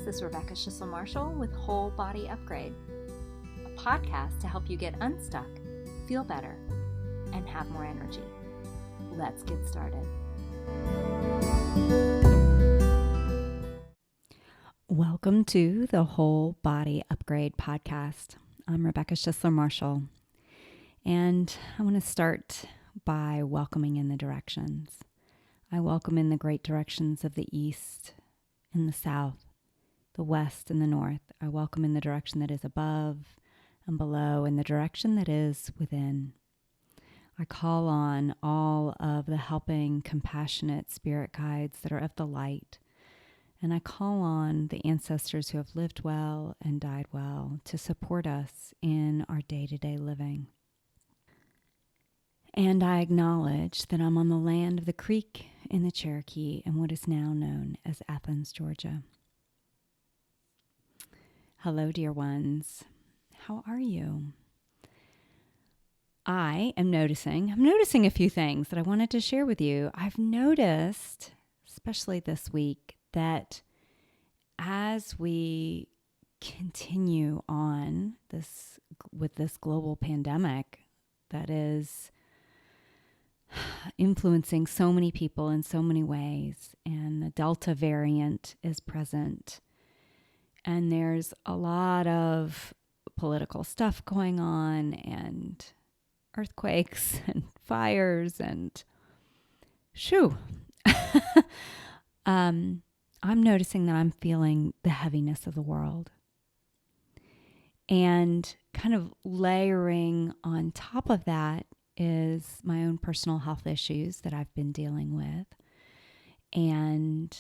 is Rebecca Schissel-Marshall with Whole Body Upgrade, a podcast to help you get unstuck, feel better, and have more energy. Let's get started. Welcome to the Whole Body Upgrade podcast. I'm Rebecca Schissel-Marshall, and I want to start by welcoming in the directions. I welcome in the great directions of the East and the South, the West and the North. I welcome in the direction that is above and below and the direction that is within. I call on all of the helping, compassionate spirit guides that are of the light. And I call on the ancestors who have lived well and died well to support us in our day-to-day living. And I acknowledge that I'm on the land of the Creek in the Cherokee and what is now known as Athens, Georgia. Hello, dear ones. How are you? I'm noticing a few things that I wanted to share with you. I've noticed, especially this week, that as we continue on with this global pandemic that is influencing so many people in so many ways, and the Delta variant is present, and there's a lot of political stuff going on, and earthquakes and fires, and I'm noticing that I'm feeling the heaviness of the world. And kind of layering on top of that is my own personal health issues that I've been dealing with. And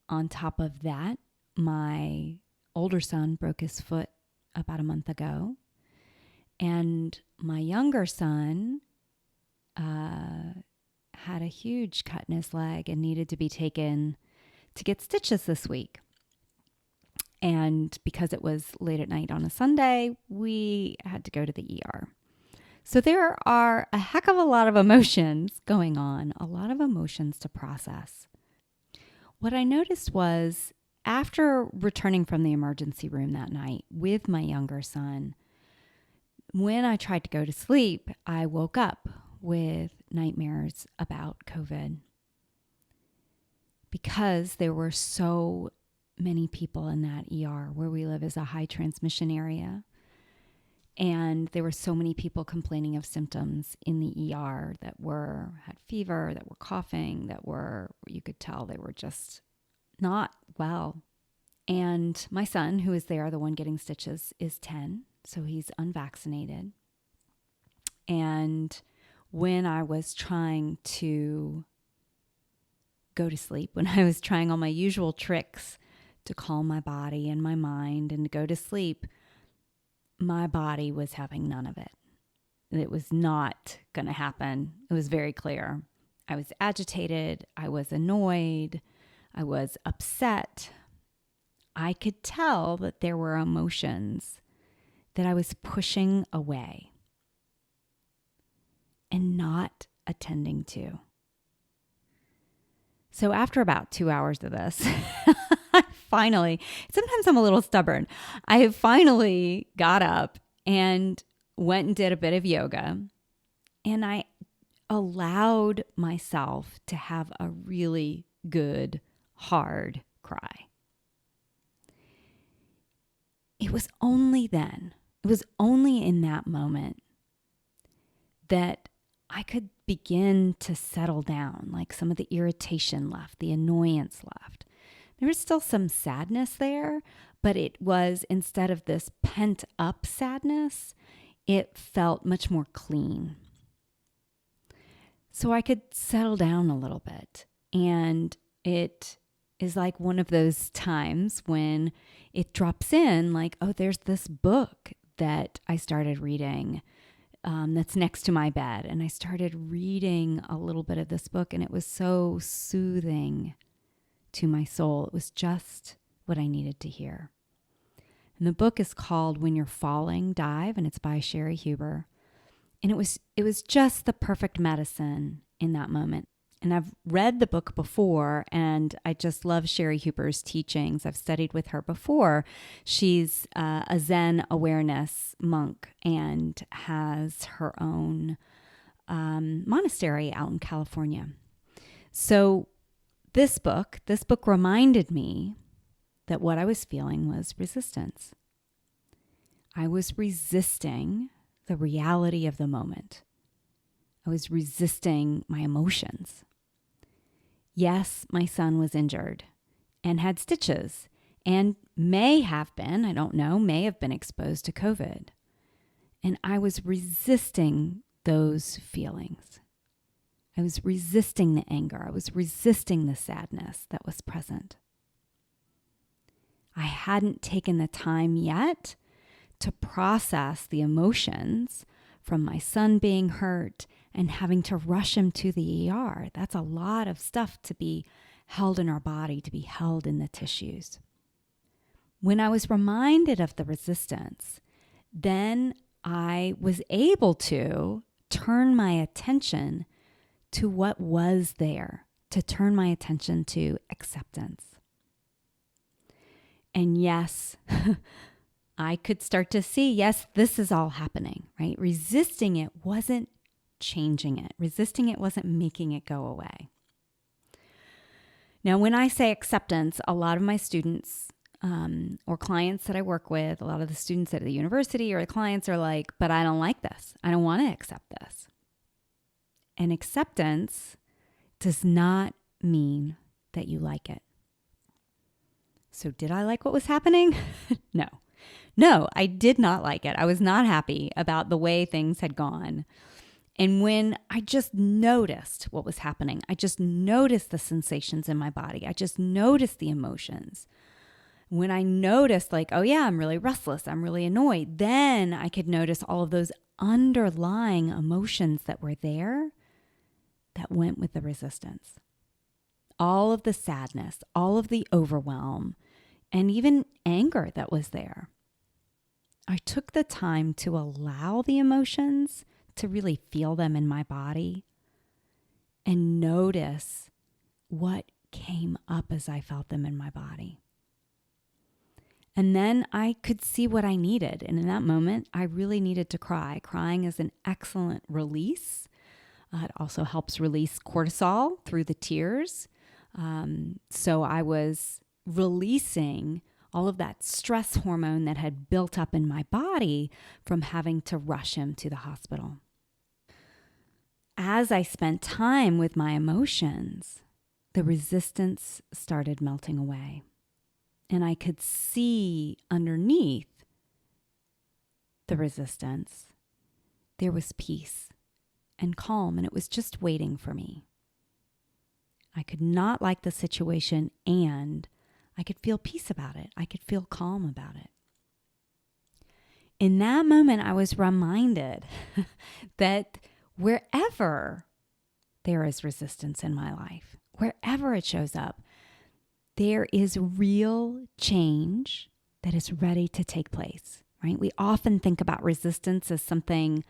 on top of that, my older son broke his foot about a month ago. And my younger son had a huge cut in his leg and needed to be taken to get stitches this week. And because it was late at night on a Sunday, we had to go to the ER. So there are a heck of a lot of emotions going on, a lot of emotions to process. What I noticed was after returning from the emergency room that night with my younger son, when I tried to go to sleep, I woke up with nightmares about COVID because there were so many people in that ER. Where we live is a high transmission area. And there were so many people complaining of symptoms in the ER that had fever, that were coughing, you could tell they were just not well. And my son, who is there, the one getting stitches, is 10, so he's unvaccinated. And when I was trying to go to sleep, when I was trying all my usual tricks to calm my body and my mind and to go to sleep, my body was having none of it. It was not going to happen. It was very clear. I was agitated. I was annoyed. I was upset. I could tell that there were emotions that I was pushing away and not attending to. So after about 2 hours of this, sometimes I'm a little stubborn. I finally got up and went and did a bit of yoga, and I allowed myself to have a really good, hard cry. It was only in that moment that I could begin to settle down, like some of the irritation left, the annoyance left. There was still some sadness there, but it was, instead of this pent up sadness, it felt much more clean. So I could settle down a little bit. And it is like one of those times when it drops in, like, oh, there's this book that I started reading that's next to my bed. And I started reading a little bit of this book, and it was so soothing to my soul. It was just what I needed to hear. And the book is called When You're Falling, Dive, and it's by Sherry Huber. And it was just the perfect medicine in that moment. And I've read the book before, and I just love Sherry Hooper's teachings. I've studied with her before. She's a Zen awareness monk and has her own monastery out in California. So this book reminded me that what I was feeling was resistance. I was resisting the reality of the moment. I was resisting my emotions. Yes, my son was injured and had stitches and may have been, I don't know, may have been exposed to COVID. And I was resisting those feelings. I was resisting the anger. I was resisting the sadness that was present. I hadn't taken the time yet to process the emotions from my son being hurt and having to rush him to the ER. That's a lot of stuff to be held in our body, to be held in the tissues. When I was reminded of the resistance, then I was able to turn my attention to what was there, to turn my attention to acceptance. And yes, I could start to see, yes, this is all happening, right? Resisting it wasn't changing it. Resisting it wasn't making it go away. Now, when I say acceptance, a lot of my students or clients that I work with, a lot of the students at the university or the clients are like, but I don't like this. I don't want to accept this. And acceptance does not mean that you like it. So did I like what was happening? No, I did not like it. I was not happy about the way things had gone. And when I just noticed what was happening, I just noticed the sensations in my body. I just noticed the emotions. When I noticed like, oh yeah, I'm really restless, I'm really annoyed, then I could notice all of those underlying emotions that were there that went with the resistance. All of the sadness, all of the overwhelm, and even anger that was there. I took the time to allow the emotions to really feel them in my body and notice what came up as I felt them in my body. And then I could see what I needed. And in that moment, I really needed to cry. Crying is an excellent release. It also helps release cortisol through the tears. So I was releasing all of that stress hormone that had built up in my body from having to rush him to the hospital. As I spent time with my emotions, the resistance started melting away. And I could see underneath the resistance, there was peace and calm, and it was just waiting for me. I could not like the situation, and I could feel peace about it. I could feel calm about it. In that moment, I was reminded that wherever there is resistance in my life, wherever it shows up, there is real change that is ready to take place, right? We often think about resistance as something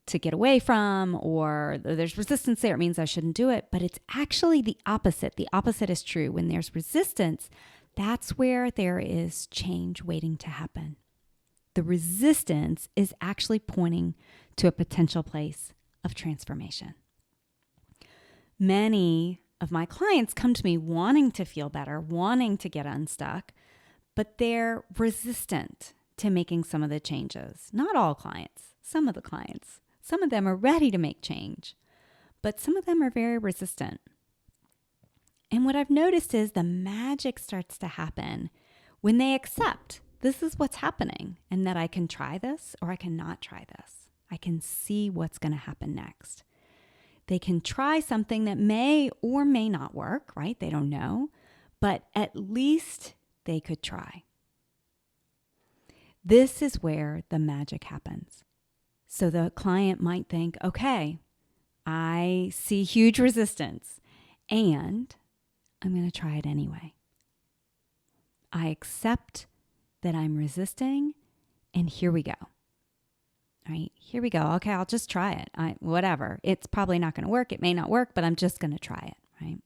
to get away from, or there's resistance there, it means I shouldn't do it. But it's actually the opposite. The opposite is true. When there's resistance, that's where there is change waiting to happen. The resistance is actually pointing to a potential place of transformation. Many of my clients come to me wanting to feel better, wanting to get unstuck, but they're resistant to making some of the changes. Not all clients, some of the clients. Some of them are ready to make change, but some of them are very resistant. And what I've noticed is the magic starts to happen when they accept this is what's happening and that I can try this or I cannot try this. I can see what's going to happen next. They can try something that may or may not work, right? They don't know, but at least they could try. This is where the magic happens. So the client might think, okay, I see huge resistance and I'm going to try it anyway. I accept that I'm resisting and here we go. right? Here we go. Okay, I'll just try it. Whatever. It's probably not going to work. It may not work, but I'm just going to try it, right?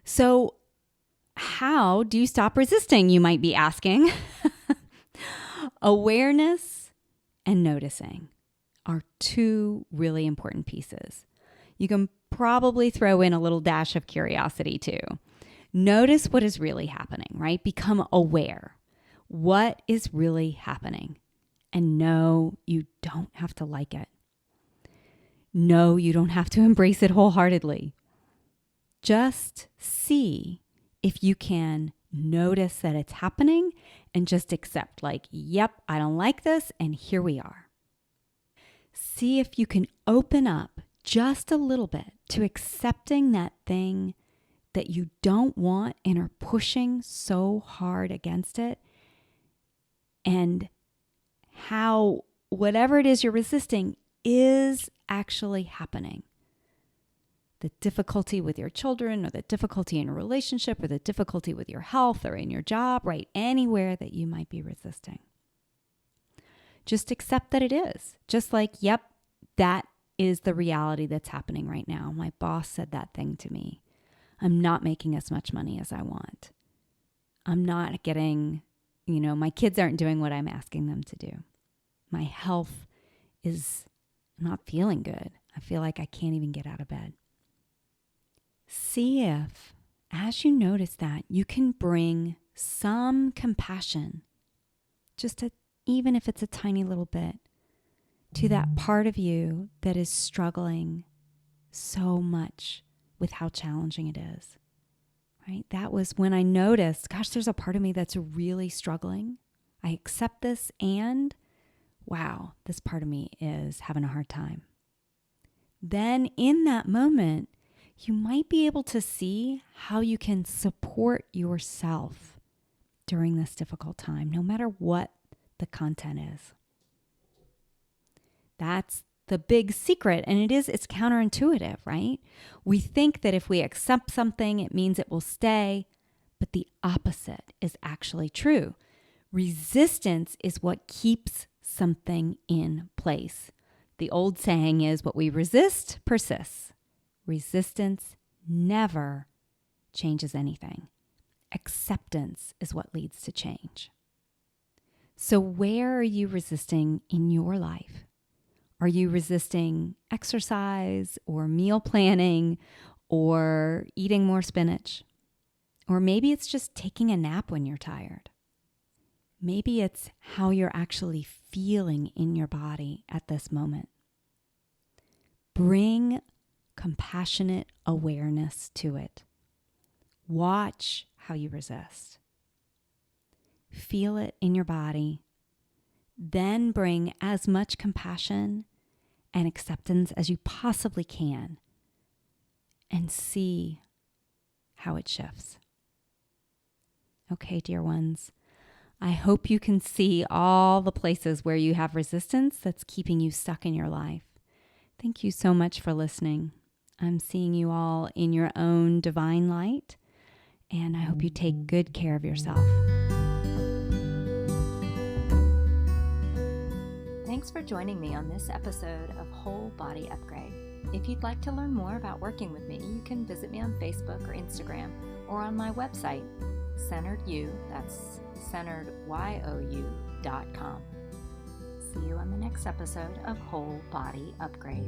So how do you stop resisting, you might be asking? Awareness and noticing are two really important pieces. You can probably throw in a little dash of curiosity too. Notice what is really happening, right? Become aware. What is really happening? And no, you don't have to like it. No, you don't have to embrace it wholeheartedly. Just see if you can notice that it's happening and just accept, like, yep, I don't like this, and here we are. See if you can open up just a little bit to accepting that thing that you don't want and are pushing so hard against it, and how whatever it is you're resisting is actually happening. The difficulty with your children, or the difficulty in a relationship, or the difficulty with your health or in your job, right? Anywhere that you might be resisting. Just accept that it is. Just like, yep, that is the reality that's happening right now. My boss said that thing to me. I'm not making as much money as I want. I'm not getting, my kids aren't doing what I'm asking them to do. My health is not feeling good. I feel like I can't even get out of bed. See if, as you notice that, you can bring some compassion, even if it's a tiny little bit, to that part of you that is struggling so much with how challenging it is, right? That was when I noticed, gosh, there's a part of me that's really struggling. I accept this, and wow, this part of me is having a hard time. Then in that moment, you might be able to see how you can support yourself during this difficult time, no matter what the content is. That's the big secret, and it's counterintuitive, right? We think that if we accept something, it means it will stay, but the opposite is actually true. Resistance is what keeps something in place. The old saying is, what we resist persists. Resistance never changes anything. Acceptance is what leads to change. So where are you resisting in your life? Are you resisting exercise or meal planning or eating more spinach? Or maybe it's just taking a nap when you're tired. Maybe it's how you're actually feeling in your body at this moment. Bring compassionate awareness to it. Watch how you resist. Feel it in your body. Then bring as much compassion and acceptance as you possibly can, and see how it shifts. Okay, dear ones, I hope you can see all the places where you have resistance that's keeping you stuck in your life. Thank you so much for listening. I'm seeing you all in your own divine light, and I hope you take good care of yourself. Thanks for joining me on this episode of Whole Body Upgrade. If you'd like to learn more about working with me, you can visit me on Facebook or Instagram, or on my website, CenteredYou, that's CenteredYou.com. See you on the next episode of Whole Body Upgrade.